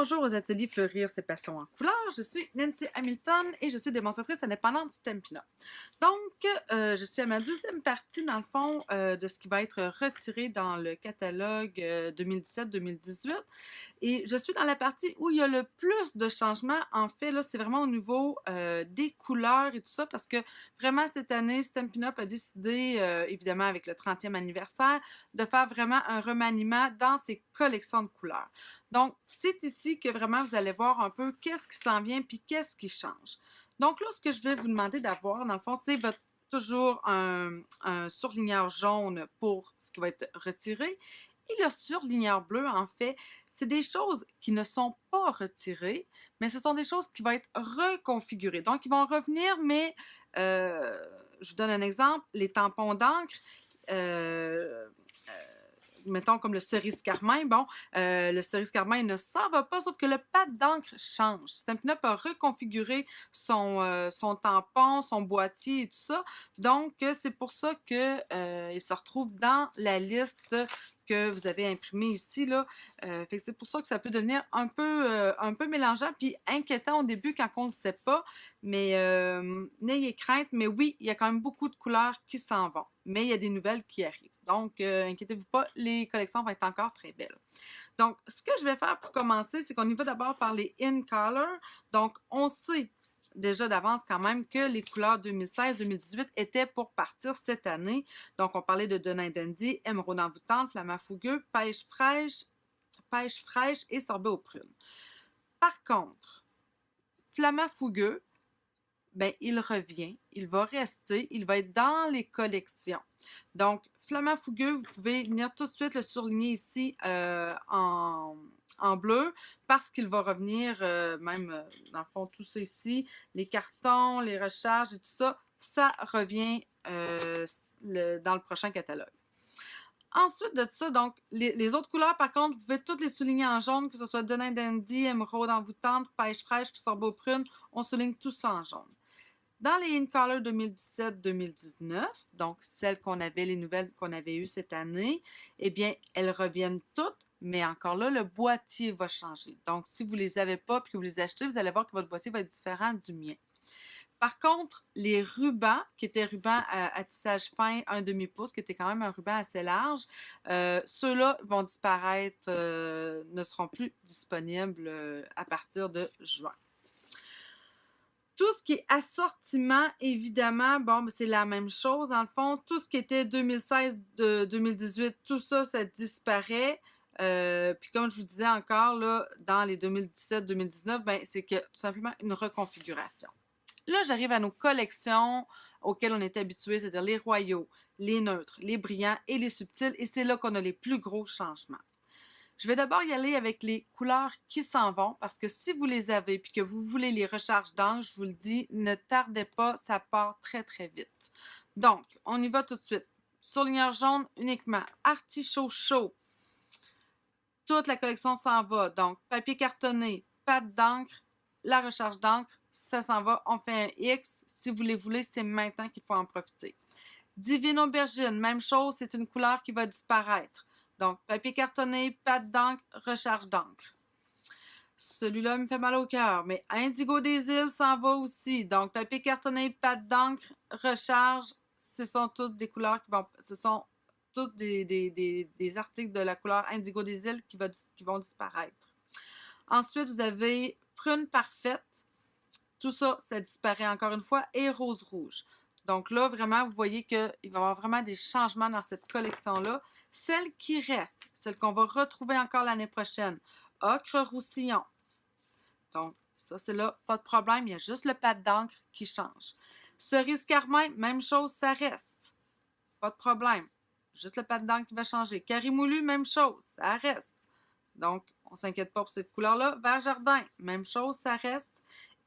Bonjour aux ateliers Fleurir ses passions en couleurs. Je suis Nancy Hamilton et je suis démonstratrice indépendante Stampin' Up. Donc, je suis à ma deuxième partie, dans le fond, de ce qui va être retiré dans le catalogue 2017-2018. Et je suis dans la partie où il y a le plus de changements. En fait, là, c'est vraiment au niveau des couleurs et tout ça, parce que vraiment, cette année, Stampin' Up a décidé, évidemment avec le 30e anniversaire, de faire vraiment un remaniement dans ses collections de couleurs. Donc, c'est ici que vraiment vous allez voir un peu qu'est-ce qui s'en vient puis qu'est-ce qui change. Donc là, ce que je vais vous demander d'avoir, dans le fond, c'est toujours un surligneur jaune pour ce qui va être retiré. Et le surligneur bleu, en fait, c'est des choses qui ne sont pas retirées, mais ce sont des choses qui vont être reconfigurées. Donc, ils vont revenir, mais je vous donne un exemple, les tampons d'encre, mettons comme le cerise carmin, bon, le cerise carmin ne s'en va pas, sauf que le pad d'encre change. Stampin' Up a reconfiguré son tampon, son boîtier et tout ça. Donc, c'est pour ça qu'il se retrouve dans la liste que vous avez imprimé ici, là. Fait que c'est pour ça que ça peut devenir un peu mélangeant puis inquiétant au début quand on ne le sait pas. Mais n'ayez crainte, mais oui, il y a quand même beaucoup de couleurs qui s'en vont. Mais il y a des nouvelles qui arrivent. Donc, inquiétez-vous pas, les collections vont être encore très belles. Donc, ce que je vais faire pour commencer, c'est qu'on y va d'abord par les In Color. Donc, on sait déjà d'avance quand même que les couleurs 2016-2018 étaient pour partir cette année. Donc, on parlait de Denain Dandy, Émeraude envoûtante, Flamand fougueux, pêche fraîche et sorbet aux prunes. Par contre, Flamand fougueux, ben, il revient, il va rester, il va être dans les collections. Donc, Flamand fougueux, vous pouvez venir tout de suite le surligner ici en bleu parce qu'il va revenir, même dans le fond, tout ça ici, les cartons, les recharges et tout ça, ça revient dans le prochain catalogue. Ensuite de ça, donc, les autres couleurs, par contre, vous pouvez toutes les souligner en jaune, que ce soit Denain Dandy, Émeraude envoûtante, pêche fraîche, sorbet aux prunes, on souligne tout ça en jaune. Dans les In Color 2017-2019, donc celles qu'on avait, les nouvelles qu'on avait eues cette année, eh bien, elles reviennent toutes, mais encore là, le boîtier va changer. Donc, si vous ne les avez pas et que vous les achetez, vous allez voir que votre boîtier va être différent du mien. Par contre, les rubans, qui étaient rubans à tissage fin, 1/2 pouce, qui était quand même un ruban assez large, ceux-là vont disparaître, ne seront plus disponibles à partir de juin. Tout ce qui est assortiment, évidemment, bon, c'est la même chose. Dans le fond, tout ce qui était 2016-2018, tout ça, ça disparaît. Puis comme je vous disais encore, là, dans les 2017-2019, ben, c'est que tout simplement une reconfiguration. Là, j'arrive à nos collections auxquelles on est habitué, c'est-à-dire les royaux, les neutres, les brillants et les subtils, et c'est là qu'on a les plus gros changements. Je vais d'abord y aller avec les couleurs qui s'en vont, parce que si vous les avez et que vous voulez les recharges d'encre, je vous le dis, ne tardez pas, ça part très très vite. Donc, on y va tout de suite. Surligneur jaune uniquement, artichaut chaud. Toute la collection s'en va. Donc, papier cartonné, pâte d'encre, la recharge d'encre, ça s'en va. On fait un X. Si vous les voulez, c'est maintenant qu'il faut en profiter. Divine aubergine, même chose, c'est une couleur qui va disparaître. Donc, papier cartonné, pâte d'encre, recharge d'encre. Celui-là me fait mal au cœur, mais Indigo des îles s'en va aussi. Donc, papier cartonné, pâte d'encre, recharge, ce sont toutes des couleurs qui vont... Ce sont tous des articles de la couleur Indigo des îles qui vont disparaître. Ensuite, vous avez prune parfaite. Tout ça, ça disparaît encore une fois. Et rose rouge. Donc là, vraiment, vous voyez qu'il va y avoir vraiment des changements dans cette collection-là. Celle qui reste, celle qu'on va retrouver encore l'année prochaine, ocre roussillon. Donc, ça, c'est là, pas de problème, il y a juste le pad d'encre qui change. Cerise carmin, même chose, ça reste. Pas de problème. Juste le pad d'encre qui va changer. Carimoulu, même chose, ça reste. Donc, on ne s'inquiète pas pour cette couleur-là. Vert jardin, même chose, ça reste.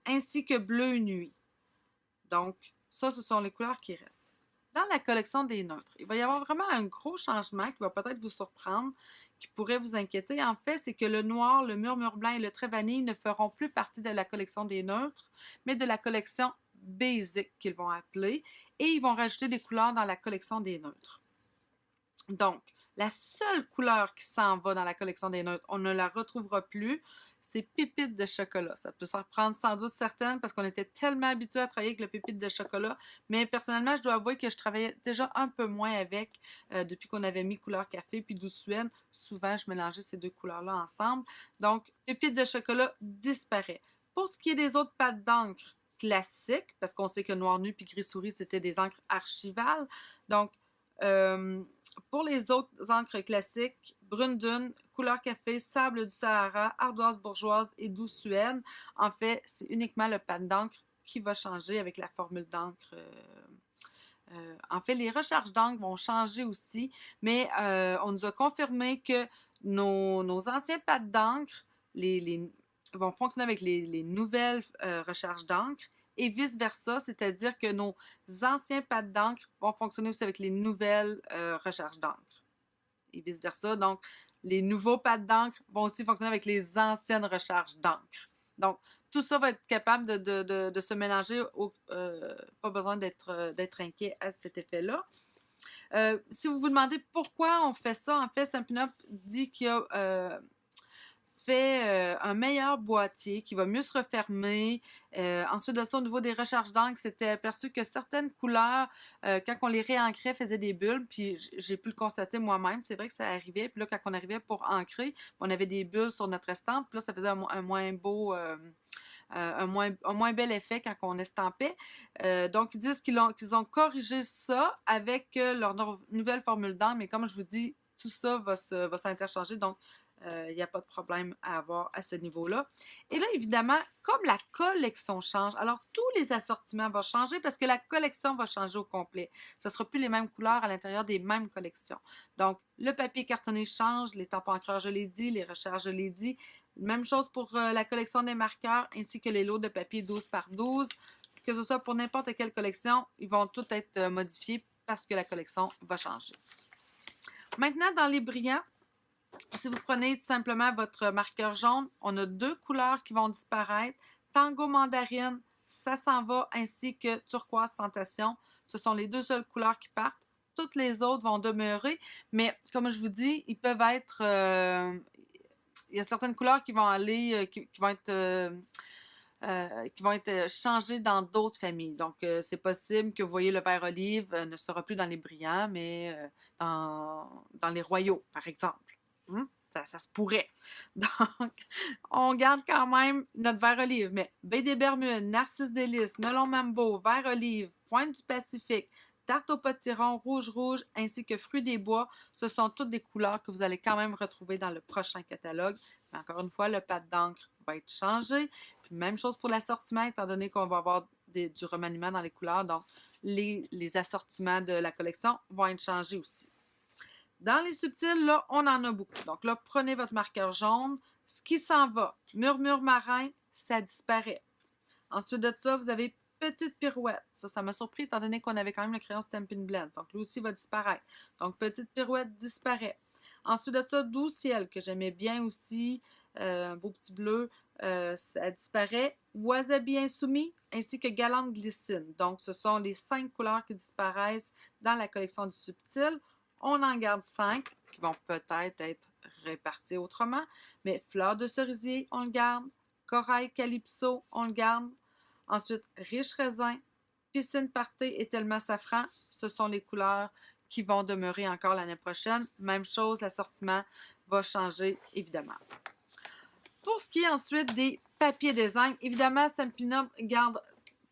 Ainsi que bleu nuit. Donc, ça, ce sont les couleurs qui restent. Dans la collection des neutres, il va y avoir vraiment un gros changement qui va peut-être vous surprendre, qui pourrait vous inquiéter. En fait, c'est que le noir, le murmure blanc et le trait vanille ne feront plus partie de la collection des neutres, mais de la collection basic qu'ils vont appeler, et ils vont rajouter des couleurs dans la collection des neutres. Donc, la seule couleur qui s'en va dans la collection des neutres, on ne la retrouvera plus, c'est pépites de chocolat. Ça peut s'en prendre sans doute certaines parce qu'on était tellement habitués à travailler avec le pépite de chocolat. Mais personnellement, je dois avouer que je travaillais déjà un peu moins avec depuis qu'on avait mis couleur café puis douce Suède. Souvent, je mélangeais ces deux couleurs-là ensemble. Donc, pépite de chocolat disparaît. Pour ce qui est des autres pâtes d'encre classiques, parce qu'on sait que Noir Nu puis Gris Souris, c'était des encres archivales. Donc, euh, pour les autres encres classiques, Brune Dune, Couleur Café, Sable du Sahara, Ardoise Bourgeoise et Douce Suède, en fait, c'est uniquement le pad d'encre qui va changer avec la formule d'encre. En fait, les recharges d'encre vont changer aussi, mais on nous a confirmé que nos anciens pads d'encre vont fonctionner avec les nouvelles recharges d'encre et vice-versa, c'est-à-dire que nos anciens pads d'encre vont fonctionner aussi avec les nouvelles recharges d'encre et vice-versa. Donc, les nouveaux pads d'encre vont aussi fonctionner avec les anciennes recharges d'encre. Donc, tout ça va être capable de se mélanger. Pas besoin d'être inquiet à cet effet-là. Si vous vous demandez pourquoi on fait ça, en fait, Stampin' Up! Dit qu'il y a fait un meilleur boîtier qui va mieux se refermer. Ensuite de ça, au niveau des recharges d'encre, c'était aperçu que certaines couleurs, quand on les réancrait, faisaient des bulles. Puis j'ai pu le constater moi-même. C'est vrai que ça arrivait. Puis là, quand on arrivait pour ancrer, on avait des bulles sur notre estampe. Puis là, ça faisait un moins beau... un moins bel effet quand on estampait. Donc, ils disent qu'ils ont corrigé ça avec leur nouvelle formule d'encre, mais comme je vous dis, tout ça va s'interchanger, donc il n'y a pas de problème à avoir à ce niveau-là. Et là, évidemment, comme la collection change, alors tous les assortiments vont changer parce que la collection va changer au complet. Ce ne sera plus les mêmes couleurs à l'intérieur des mêmes collections. Donc, le papier cartonné change, les tampons encreurs, je l'ai dit, les recharges, je l'ai dit. Même chose pour la collection des marqueurs ainsi que les lots de papier 12 par 12. Que ce soit pour n'importe quelle collection, ils vont tous être modifiés parce que la collection va changer. Maintenant, dans les brillants, si vous prenez tout simplement votre marqueur jaune, on a deux couleurs qui vont disparaître. Tango mandarine, ça s'en va, ainsi que turquoise tentation. Ce sont les deux seules couleurs qui partent. Toutes les autres vont demeurer, mais comme je vous dis, ils peuvent être... il y a certaines couleurs qui vont aller, qui vont être changées dans d'autres familles. Donc, c'est possible que vous voyez le vert olive ne sera plus dans les brillants, mais dans les royaux, par exemple. Ça se pourrait. Donc, on garde quand même notre vert olive, mais baie des Bermudes, Narcisse délice, melon mambo, vert olive, pointe du Pacifique, tarte au potiron, rouge, ainsi que fruits des bois, ce sont toutes des couleurs que vous allez quand même retrouver dans le prochain catalogue. Mais encore une fois, le pad d'encre va être changé. Puis même chose pour l'assortiment, étant donné qu'on va avoir du remaniement dans les couleurs. Donc, les assortiments de la collection vont être changés aussi. Dans les subtils, là, on en a beaucoup. Donc là, prenez votre marqueur jaune. Ce qui s'en va, murmure marin, ça disparaît. Ensuite de ça, vous avez petite pirouette. Ça m'a surpris étant donné qu'on avait quand même le crayon Stampin' Blend. Donc lui aussi va disparaître. Donc petite pirouette disparaît. Ensuite de ça, doux ciel, que j'aimais bien aussi. Un beau petit bleu, ça disparaît. Wasabi insoumis, ainsi que galante glycine. Donc ce sont les 5 couleurs qui disparaissent dans la collection du subtil. On en garde 5 qui vont peut-être être répartis autrement. Mais fleur de cerisier, on le garde. Corail calypso, on le garde. Ensuite, riche raisin, piscine party et tellement safran, ce sont les couleurs qui vont demeurer encore l'année prochaine. Même chose, l'assortiment va changer, évidemment. Pour ce qui est ensuite des papiers design, évidemment, Stampin' Up! Garde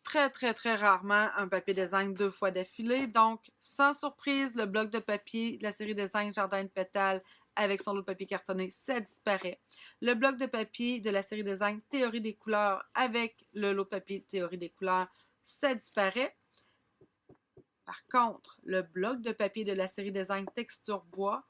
très rarement un papier design 2 fois d'affilée. Donc, sans surprise, le bloc de papier de la série design Jardin de pétales avec son lot de papier cartonné, ça disparaît. Le bloc de papier de la série design Théorie des couleurs avec le lot de papier Théorie des couleurs, ça disparaît. Par contre, le bloc de papier de la série design Texture bois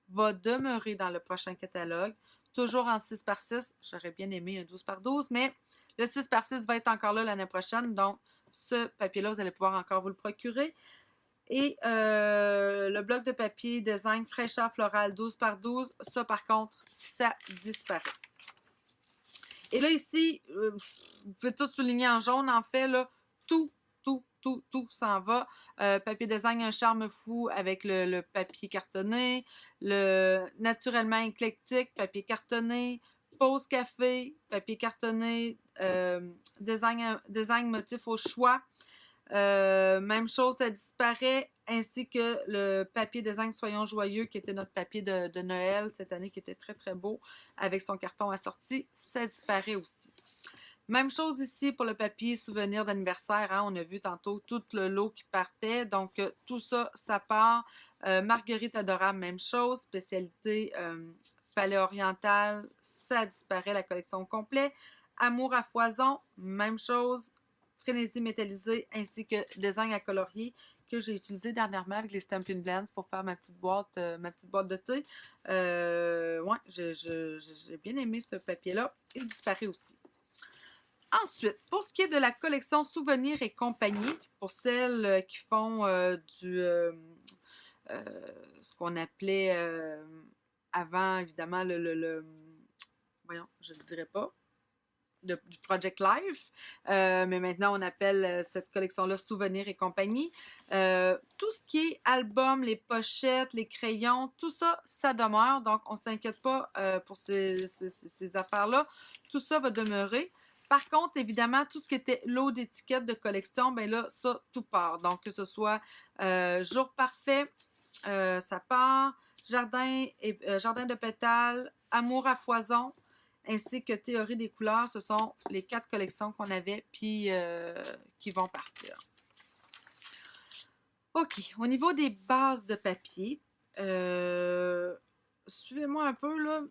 va demeurer dans le prochain catalogue, toujours en 6 par 6. J'aurais bien aimé un 12 par 12, mais le 6 par 6 va être encore là l'année prochaine, donc ce papier-là, vous allez pouvoir encore vous le procurer. Et le bloc de papier design fraîcheur florale 12 par 12, ça par contre, ça disparaît. Et là ici, vous pouvez tout souligner en jaune, en fait, là, tout tout s'en va. Papier design, un charme fou avec le papier cartonné, le naturellement éclectique, papier cartonné, pause café, papier cartonné, design motif au choix. Même chose, ça disparaît, ainsi que le papier design Soyons joyeux, qui était notre papier de Noël cette année, qui était très très beau, avec son carton assorti, ça disparaît aussi. Même chose ici pour le papier souvenir d'anniversaire, hein, on a vu tantôt tout le lot qui partait, donc tout ça, ça part. Marguerite adorable, même chose, spécialité palais oriental, ça disparaît, la collection complète. Amour à foison, même chose. Frénésie métallisée ainsi que design à colorier que j'ai utilisé dernièrement avec les Stampin' Blends pour faire ma petite boîte de thé. Ouais, j'ai bien aimé ce papier-là. Il disparaît aussi. Ensuite, pour ce qui est de la collection Souvenirs et compagnie, pour celles qui font ce qu'on appelait avant, évidemment, voyons, je ne le dirais pas, du Project Life, mais maintenant on appelle cette collection-là Souvenirs et compagnie. Tout ce qui est album, les pochettes, les crayons, tout ça, ça demeure, donc on ne s'inquiète pas pour ces affaires-là. Tout ça va demeurer. Par contre, évidemment, tout ce qui était lot d'étiquettes de collection, ben là, ça, tout part. Donc, que ce soit Jour parfait, ça part, Jardin de pétales, Amour à foison, ainsi que Théorie des couleurs, ce sont les 4 collections qu'on avait, puis qui vont partir. OK, au niveau des bases de papier, suivez-moi un peu, là,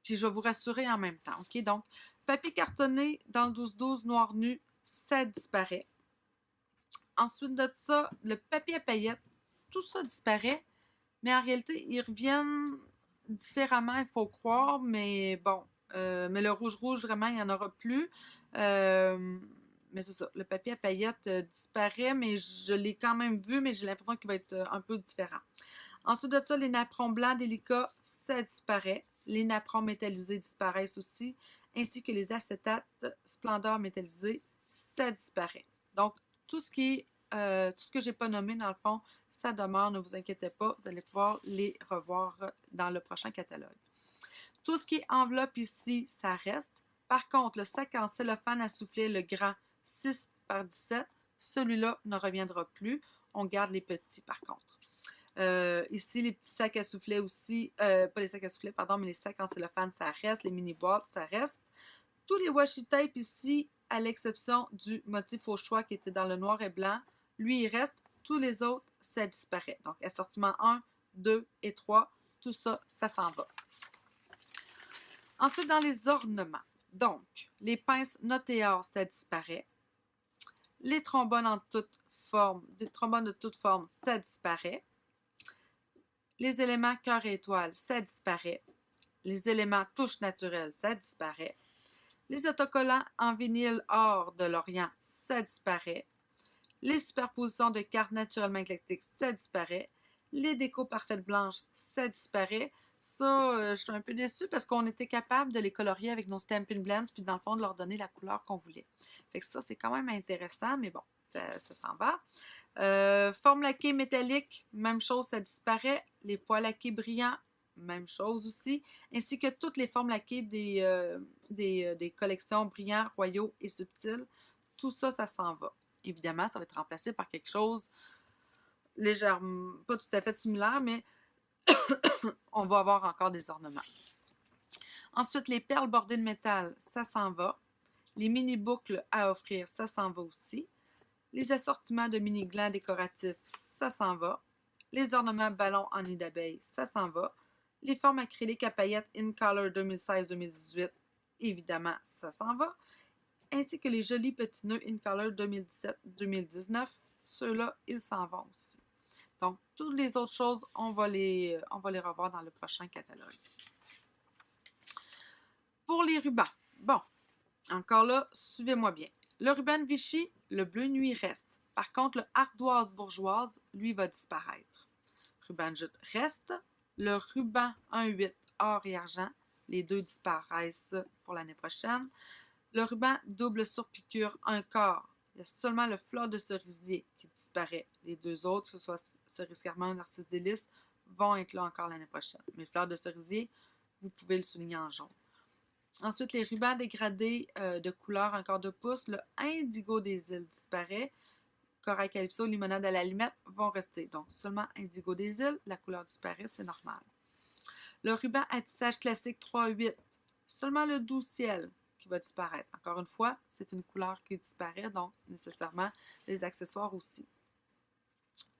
puis je vais vous rassurer en même temps, OK? Donc, papier cartonné dans le 12-12 noir nu, ça disparaît. Ensuite de ça, le papier à paillettes, tout ça disparaît, mais en réalité, ils reviennent différemment, il faut croire, mais bon, mais le rouge, vraiment, il n'y en aura plus. Mais c'est ça, le papier à paillettes disparaît, mais je l'ai quand même vu, mais j'ai l'impression qu'il va être un peu différent. Ensuite de ça, les napperons blancs délicats, ça disparaît. Les napperons métallisés disparaissent aussi, ainsi que les acétates splendeur métallisés, ça disparaît. Donc, tout ce que j'ai pas nommé, dans le fond, ça demeure, ne vous inquiétez pas, vous allez pouvoir les revoir dans le prochain catalogue. Tout ce qui est enveloppe ici, ça reste. Par contre, le sac en cellophane à souffler, le grand 6 par 17, celui-là ne reviendra plus. On garde les petits, par contre. Ici, les petits sacs à soufflet aussi, pas les sacs à soufflet, pardon, mais les sacs en cellophane, ça reste. Les mini-boîtes, ça reste. Tous les washi tape ici, à l'exception du motif au choix qui était dans le noir et blanc, lui, il reste. Tous les autres, ça disparaît. Donc, assortiment 1, 2 et 3, tout ça, ça s'en va. Ensuite, dans les ornements. Donc, les pinces Notéor, ça disparaît. Les trombones en toute forme, des trombones de toute forme, ça disparaît. Les éléments cœur et étoile, ça disparaît. Les éléments touche naturelle, ça disparaît. Les autocollants en vinyle or de Lorient, ça disparaît. Les superpositions de cartes naturellement éclectiques, ça disparaît. Les décos parfaites blanches, ça disparaît. Ça, je suis un peu déçue parce qu'on était capable de les colorier avec nos Stampin' Blends puis dans le fond de leur donner la couleur qu'on voulait. Fait que ça, c'est quand même intéressant, mais bon, ça s'en va. Forme laquée métallique, même chose, ça disparaît. Les pois laqués brillants, même chose aussi. Ainsi que toutes les formes laquées des collections brillants, royaux et subtils. Tout ça, ça s'en va. Évidemment, ça va être remplacé par quelque chose légèrement, pas tout à fait similaire, mais on va avoir encore des ornements. Ensuite, les perles bordées de métal, ça s'en va. Les mini-boucles à offrir, ça s'en va aussi. Les assortiments de mini-glands décoratifs, ça s'en va. Les ornements ballons en nid d'abeille, ça s'en va. Les formes acryliques à paillettes In Color 2016-2018, évidemment, ça s'en va. Ainsi que les jolis petits nœuds In Color 2017-2019, ceux-là, ils s'en vont aussi. Donc, toutes les autres choses, on va les revoir dans le prochain catalogue. Pour les rubans, bon, encore là, suivez-moi bien. Le ruban Vichy, le bleu nuit reste. Par contre, le ardoise bourgeoise, lui, va disparaître. Ruban jute reste. Le ruban 1,8 or et argent, les deux disparaissent pour l'année prochaine. Le ruban double surpiqûre 1 quart Il y a seulement le fleur de cerisier qui disparaît. Les deux autres, que ce soit cerise carmin ou narcisse délice, vont être là encore l'année prochaine. Mais le fleur de cerisier, vous pouvez le souligner en jaune. Ensuite, les rubans dégradés de couleur encore de pouce, le indigo des îles disparaît. Corail calypso, limonade à la limette vont rester. Donc, seulement indigo des îles, la couleur disparaît, c'est normal. Le ruban à tissage classique 3-8, seulement le doux ciel qui va disparaître. Encore une fois, c'est une couleur qui disparaît, donc nécessairement les accessoires aussi.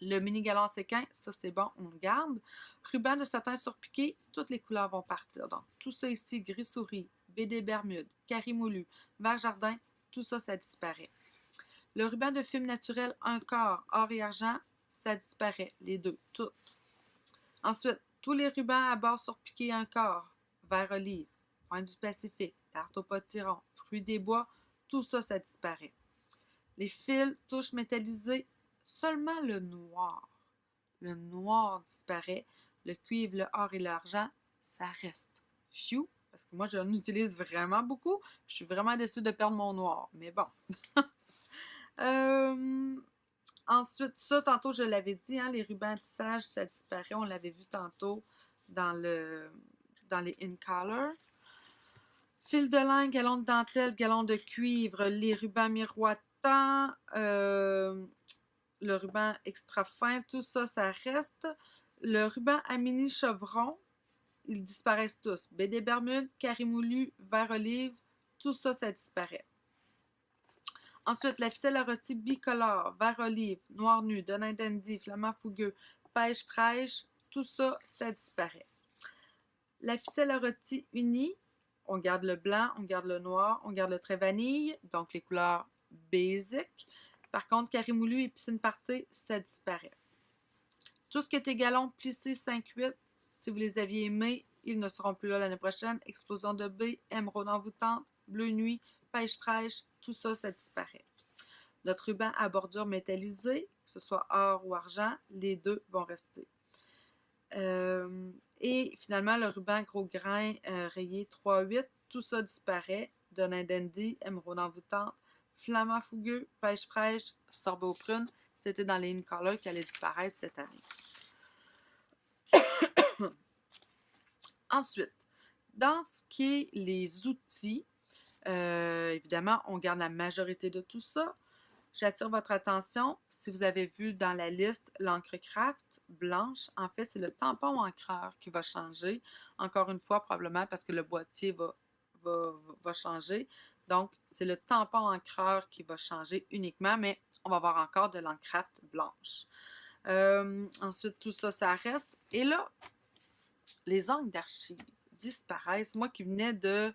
Le mini galon séquin, ça c'est bon, on le garde. Ruban de satin surpiqué, toutes les couleurs vont partir. Donc, tout ça ici, gris souris, BD Bermude, carimoulu, vert jardin, tout ça, ça disparaît. Le ruban de film naturel, un quart, or et argent, ça disparaît, les deux, toutes. Ensuite, tous les rubans à bord surpiqués, un quart, vert olive, pointe du Pacifique, tarte au potiron, fruits des bois, tout ça, ça disparaît. Les fils, touches métallisées, seulement le noir. Le noir disparaît. Le cuivre, le or et l'argent, ça reste. Phew! Parce que moi, j'en utilise vraiment beaucoup. Je suis vraiment déçue de perdre mon noir. Mais bon. Ensuite, ça, tantôt, je l'avais dit, hein, les rubans à tissage, ça disparaît. On l'avait vu tantôt dans les in color. Fil de lin, galon de dentelle, galon de cuivre, les rubans miroitants, le ruban extra fin, tout ça, ça reste. Le ruban à mini chevron, ils disparaissent tous. BD Bermude, carimoulu, vert olive, tout ça, ça disparaît. Ensuite, la ficelle à rôti bicolore, vert olive, noir nu, donin dandy, flamand fougueux, pêche fraîche, tout ça, ça disparaît. La ficelle à rôti unie, on garde le blanc, on garde le noir, on garde le trait vanille, donc les couleurs basic. Par contre, carimoulu et piscine partée, ça disparaît. Tout ce qui était galon plissé 5-8, si vous les aviez aimés, ils ne seront plus là l'année prochaine. Explosion de baie, émeraude envoûtante, bleu nuit, pêche fraîche, tout ça, ça disparaît. Notre ruban à bordure métallisée, que ce soit or ou argent, les deux vont rester. Et finalement, le ruban gros grain rayé 3-8, tout ça disparaît. Donin dandy, émeraude envoûtante, flamand fougueux, pêche fraîche, sorbet aux prunes. C'était dans les in-color qui allait disparaître cette année. Ensuite, dans ce qui est les outils, évidemment, on garde la majorité de tout ça. J'attire votre attention, si vous avez vu dans la liste l'encre craft blanche, en fait, c'est le tampon encreur qui va changer. Encore une fois, probablement parce que le boîtier va changer. Donc, c'est le tampon encreur qui va changer uniquement, mais on va avoir encore de l'encre craft blanche. Ensuite, tout ça, ça reste. Et là, les encres d'archives disparaissent. Moi qui venais de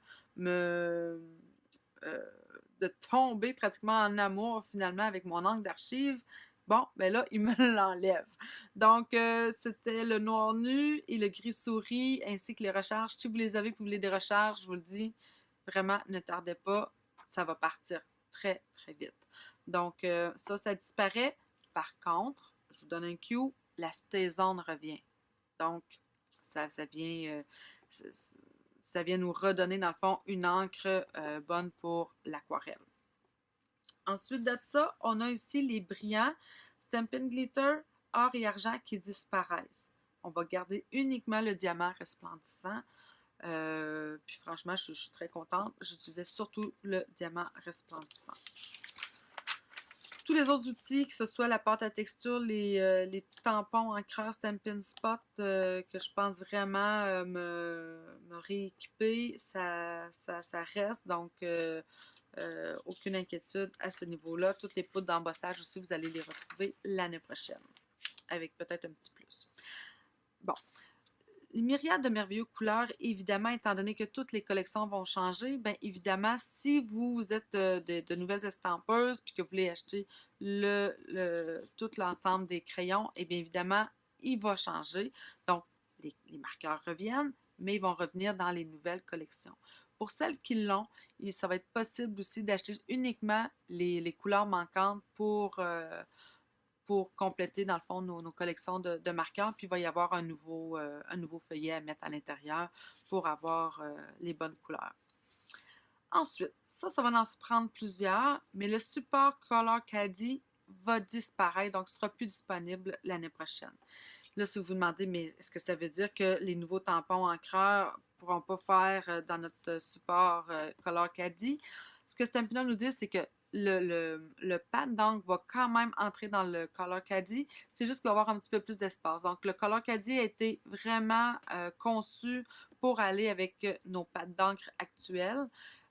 tomber pratiquement en amour finalement avec mon encre d'archives, bon, ben là, il me l'enlève. Donc, c'était le noir nu et le gris souris, ainsi que les recharges. Si vous les avez, vous voulez des recharges, je vous le dis, vraiment, ne tardez pas, ça va partir très, très vite. Donc, ça disparaît. Par contre, je vous donne un cue, la Stazone revient. Donc, ça vient... ça vient nous redonner, dans le fond, une encre bonne pour l'aquarelle. Ensuite de ça, on a ici les brillants Stampin' Glitter, or et argent qui disparaissent. On va garder uniquement le diamant resplendissant. Puis franchement, je suis très contente. J'utilisais surtout le diamant resplendissant. Tous les autres outils, que ce soit la pâte à texture, les petits tampons encreurs Stampin' Spot, que je pense vraiment me rééquiper, ça reste. Donc, aucune inquiétude à ce niveau-là. Toutes les poudres d'embossage aussi, vous allez les retrouver l'année prochaine, avec peut-être un petit plus. Bon. Les myriades de merveilleuses couleurs, évidemment, étant donné que toutes les collections vont changer, bien évidemment, si vous êtes de nouvelles estampeuses puis que vous voulez acheter tout l'ensemble des crayons, et bien évidemment, il va changer. Donc, les marqueurs reviennent, mais ils vont revenir dans les nouvelles collections. Pour celles qui l'ont, ça va être possible aussi d'acheter uniquement les couleurs manquantes pour compléter, dans le fond, nos collections de marqueurs. Puis, il va y avoir un nouveau feuillet à mettre à l'intérieur pour avoir les bonnes couleurs. Ensuite, ça va en se prendre plusieurs, mais le support Color Caddy va disparaître, donc il ne sera plus disponible l'année prochaine. Là, si vous vous demandez, mais est-ce que ça veut dire que les nouveaux tampons encreurs ne pourront pas faire dans notre support Color Caddy? Ce que Stampin' Up nous dit, c'est que le pad d'encre va quand même entrer dans le Color Caddy. C'est juste qu'il va y avoir un petit peu plus d'espace. Donc, le Color Caddy a été vraiment conçu pour aller avec nos pads d'encre actuels.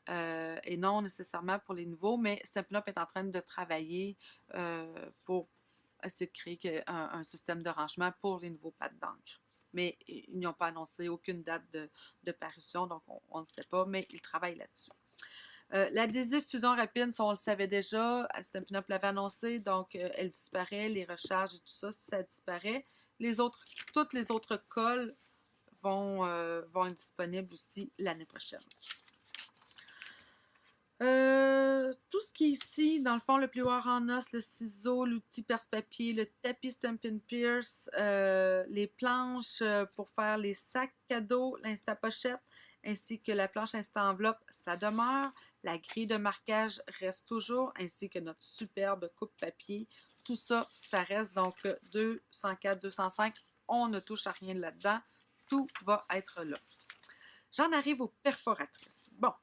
Et non nécessairement pour les nouveaux, mais Stampin' Up est en train de travailler pour essayer de créer un système de rangement pour les nouveaux pads d'encre. Mais ils n'ont pas annoncé aucune date de parution, donc on ne sait pas, mais ils travaillent là-dessus. L'adhésif fusion rapide, ça on le savait déjà, Stampin' Up l'avait annoncé, donc elle disparaît, les recharges et tout ça, ça disparaît. Toutes les autres colles vont être disponibles aussi l'année prochaine. Tout ce qui est ici, dans le fond, le plioir en os, le ciseau, l'outil perce-papier, le tapis Stampin' Pierce, les planches pour faire les sacs cadeaux, l'insta-pochette, ainsi que la planche insta-enveloppe, ça demeure. La grille de marquage reste toujours, ainsi que notre superbe coupe-papier. Tout ça, ça reste. Donc, 204, 205, on ne touche à rien là-dedans. Tout va être là. J'en arrive aux perforatrices. Bon.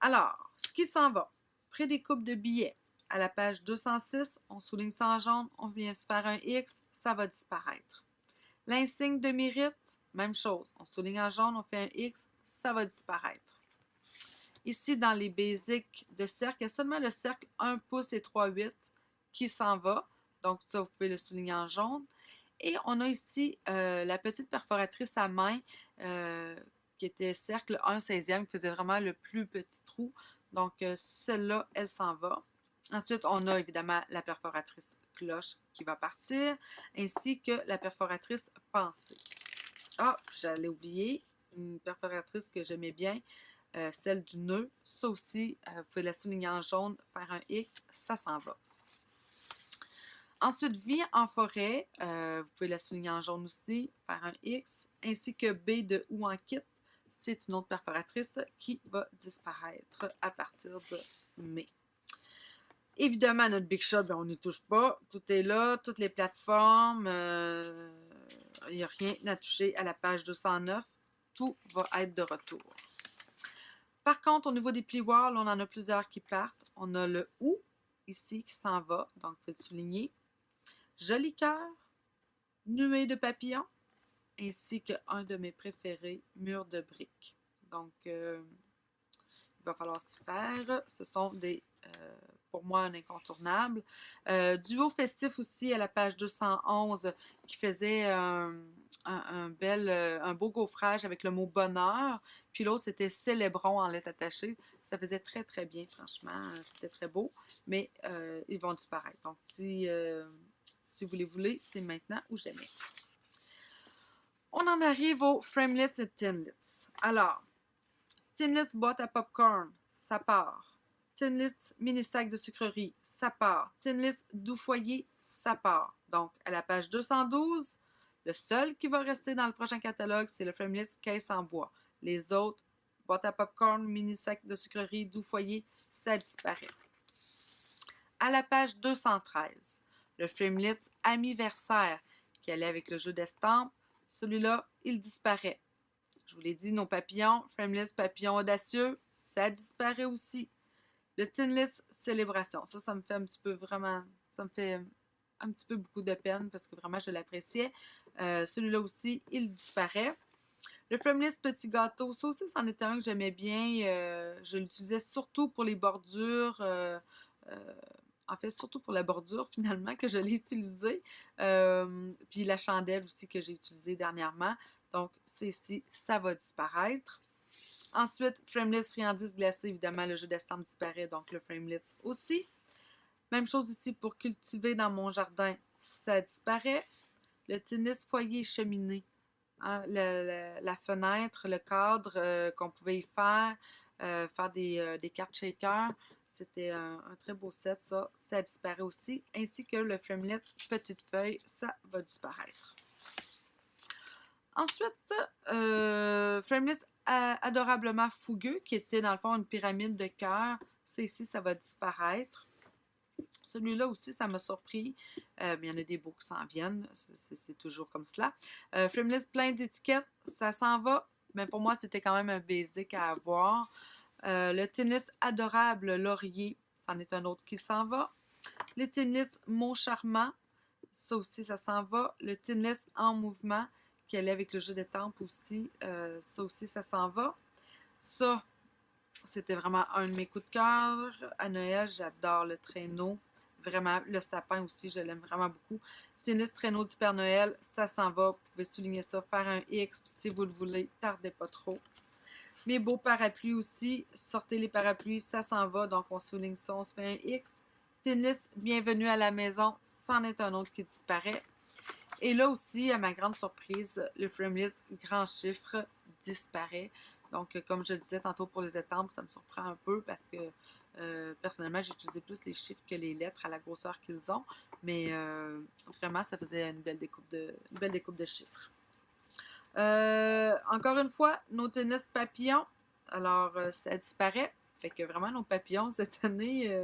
Alors, ce qui s'en va, prédécoupe de billets. À la page 206, on souligne ça en jaune, on vient se faire un X, ça va disparaître. L'insigne de mérite, même chose. On souligne en jaune, on fait un X, ça va disparaître. Ici, dans les basiques de cercle, il y a seulement le cercle 1 pouce et 3/8 qui s'en va. Donc, ça, vous pouvez le souligner en jaune. Et on a ici la petite perforatrice à main qui était cercle 1/16e, qui faisait vraiment le plus petit trou. Donc, celle-là, elle s'en va. Ensuite, on a évidemment la perforatrice cloche qui va partir, ainsi que la perforatrice pensée. Ah, j'allais oublier une perforatrice que j'aimais bien, celle du nœud. Ça aussi, vous pouvez la souligner en jaune, faire un X, ça s'en va. Ensuite, vie en forêt, vous pouvez la souligner en jaune aussi, faire un X, ainsi que B de ou en kit, c'est une autre perforatrice qui va disparaître à partir de mai. Évidemment, notre Big Shot, on n'y touche pas. Tout est là, toutes les plateformes. Il n'y a rien à toucher à la page 209. Tout va être de retour. Par contre, au niveau des plioirs, là, on en a plusieurs qui partent. On a le OU ici qui s'en va, donc vous pouvez le souligner. Joli cœur, nuée de papillons, ainsi qu'un de mes préférés, mur de briques. Donc, il va falloir s'y faire. Ce sont des, pour moi, un incontournable. Duo festif aussi à la page 211 qui faisait un beau gaufrage avec le mot bonheur. Puis l'autre, c'était célébrons en lettres attachées. Ça faisait très, très bien, franchement. C'était très beau, mais ils vont disparaître. Donc, si vous les voulez, c'est maintenant ou jamais. On en arrive aux Framelits et Tinlits. Alors, Tinlits boîte à popcorn, ça part. Tinlits mini sac de sucrerie, ça part. Tinlits doux foyer, ça part. Donc, à la page 212, le seul qui va rester dans le prochain catalogue, c'est le Framelits caisse en bois. Les autres, boîte à popcorn, mini sac de sucrerie, doux foyer, ça disparaît. À la page 213, le Framelits anniversaire qui allait avec le jeu d'estampes, celui-là, il disparaît. Je vous l'ai dit, nos papillons, Framelits papillons audacieux, ça disparaît aussi. Le Tinlits célébration, ça me fait un petit peu vraiment, ça me fait un petit peu beaucoup de peine parce que vraiment je l'appréciais. Celui-là aussi, il disparaît. Le Framelits petit gâteau, ça aussi, c'en était un que j'aimais bien. Je l'utilisais surtout pour les bordures. En fait, surtout pour la bordure, finalement, que je l'ai utilisé. Puis la chandelle aussi que j'ai utilisée dernièrement. Donc, c'est ici, ça va disparaître. Ensuite, Framelits friandises glacées, évidemment, le jeu d'estampes disparaît, donc le Framelits aussi. Même chose ici pour cultiver dans mon jardin, ça disparaît. Le Tinlits foyer cheminée, hein, la fenêtre, le cadre qu'on pouvait y faire des cartes shaker. C'était un très beau set, ça disparaît aussi. Ainsi que le Framelits petite feuille, ça va disparaître. Ensuite, Frameless Adorablement Fougueux, qui était dans le fond une pyramide de cœur. Ça ici, ça va disparaître. Celui-là aussi, ça m'a surpris. Il y en a des beaux qui s'en viennent. C'est toujours comme cela. Frameless plein d'étiquettes, ça s'en va. Mais pour moi, c'était quand même un basic à avoir. Le tennis adorable laurier, c'en est un autre qui s'en va. Le tennis mot charmant, ça aussi, ça s'en va. Le tennis en mouvement, qui allait avec le jeu d'étampes aussi, ça aussi, ça s'en va. Ça, c'était vraiment un de mes coups de cœur. À Noël, j'adore le traîneau. Vraiment, le sapin aussi, je l'aime vraiment beaucoup. Tennis traîneau du Père Noël, ça s'en va. Vous pouvez souligner ça, faire un X si vous le voulez. Tardez pas trop. Mes beaux parapluies aussi. Sortez les parapluies, ça s'en va. Donc, on souligne ça, on se fait un X. Tennis, bienvenue à la maison. C'en est un autre qui disparaît. Et là aussi, à ma grande surprise, le Frameless grand chiffre disparaît. Donc, comme je le disais tantôt pour les étampes, ça me surprend un peu parce que personnellement, j'ai utilisé plus les chiffres que les lettres à la grosseur qu'ils ont. Mais vraiment, ça faisait une belle découpe de chiffres. Encore une fois, nos tennis papillons. Alors, ça disparaît. Fait que vraiment, nos papillons, cette année,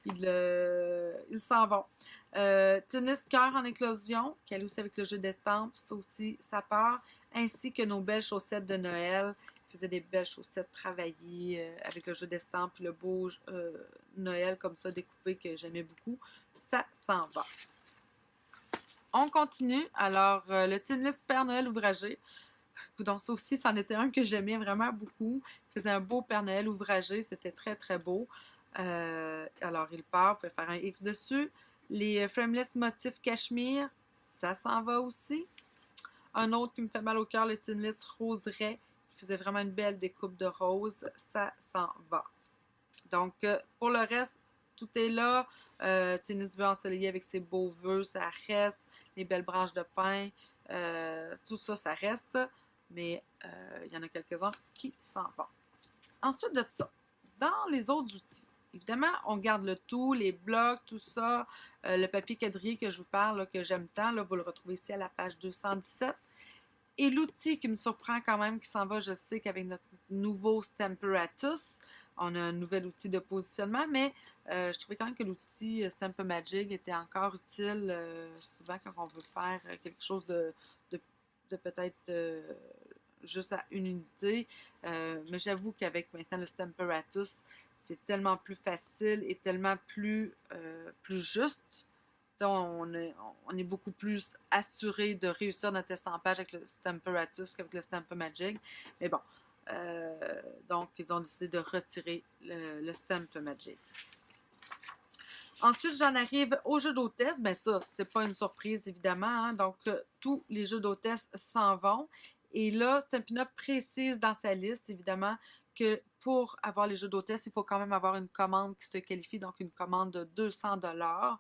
ils s'en vont. Tennis cœur en éclosion, qui allait aussi avec le jeu d'étampes, ça aussi, ça part. Ainsi que nos belles chaussettes de Noël. Ils faisaient des belles chaussettes travaillées avec le jeu d'estampes, le beau Noël comme ça découpé que j'aimais beaucoup. Ça s'en va. On continue. Alors, le tennis Père Noël ouvragé. Donc, ça aussi, c'en était un que j'aimais vraiment beaucoup. Il faisait un beau Père Noël ouvragé. C'était très, très beau. Alors, il part. Vous pouvez faire un X dessus. Les Frameless motifs cachemire, ça s'en va aussi. Un autre qui me fait mal au cœur, le Tinless roseret. Il faisait vraiment une belle découpe de rose. Ça s'en va. Donc, pour le reste, tout est là. Tennis bleu ensoleillé avec ses beaux vœux, ça reste. Les belles branches de pin, tout ça, ça reste. Mais il y en a quelques-uns qui s'en vont. Ensuite de ça, dans les autres outils, évidemment, on garde le tout, les blocs, tout ça. Le papier quadrillé que je vous parle, là, que j'aime tant, là, vous le retrouvez ici à la page 217. Et l'outil qui me surprend quand même, qui s'en va, je sais qu'avec notre nouveau Stamparatus, on a un nouvel outil de positionnement, mais je trouvais quand même que l'outil Stamp-O-Magic était encore utile souvent quand on veut faire quelque chose de peut-être juste à une unité. Mais j'avoue qu'avec maintenant le Stamparatus, c'est tellement plus facile et tellement plus juste. On est beaucoup plus assuré de réussir notre estampage avec le Stamparatus qu'avec le Stamp-O-Magic. Mais bon, donc ils ont décidé de retirer le Stamp-O-Magic. Ensuite, j'en arrive aux jeux d'hôtesse. Bien ça, c'est pas une surprise évidemment. Hein? Donc, tous les jeux d'hôtesse s'en vont. Et là, Stampin' Up précise dans sa liste, évidemment, que pour avoir les jeux d'hôtesse, il faut quand même avoir une commande qui se qualifie, donc une commande de 200 $.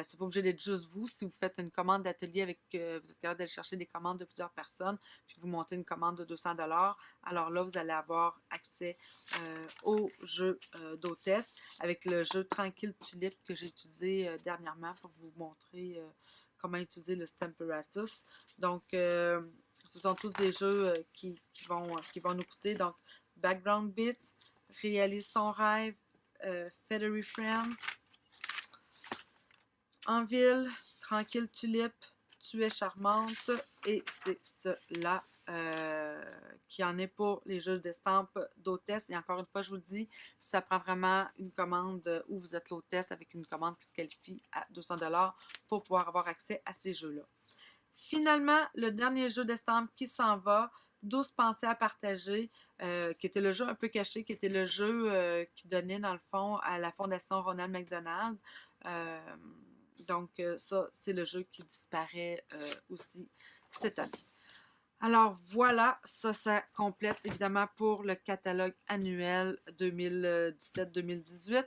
C'est pas obligé d'être juste vous. Si vous faites une commande d'atelier avec, vous êtes capable d'aller chercher des commandes de plusieurs personnes, puis vous montez une commande de 200 $, alors là, vous allez avoir accès aux jeux d'hôtesse avec le jeu Tranquille Tulipe que j'ai utilisé dernièrement pour vous montrer comment utiliser le Stamparatus. Donc, ce sont tous des jeux qui vont nous coûter. Donc, Background Bits, Réalise ton rêve, Feathery Friends, En ville, Tranquille Tulipe, Tu es charmante, et c'est cela qui en est pour les jeux d'estampes d'hôtesse. Et encore une fois, je vous le dis, ça prend vraiment une commande où vous êtes l'hôtesse avec une commande qui se qualifie à 200 $ pour pouvoir avoir accès à ces jeux-là. Finalement, le dernier jeu d'estampes qui s'en va, 12 pensées à partager, qui était le jeu un peu caché, qui était le jeu qui donnait dans le fond à la Fondation Ronald McDonald. Donc, ça, c'est le jeu qui disparaît aussi cette année. Alors voilà, ça complète évidemment pour le catalogue annuel 2017-2018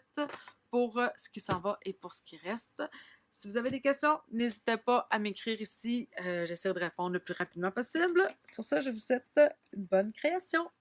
pour ce qui s'en va et pour ce qui reste. Si vous avez des questions, n'hésitez pas à m'écrire ici. J'essaie de répondre le plus rapidement possible. Sur ça, je vous souhaite une bonne création.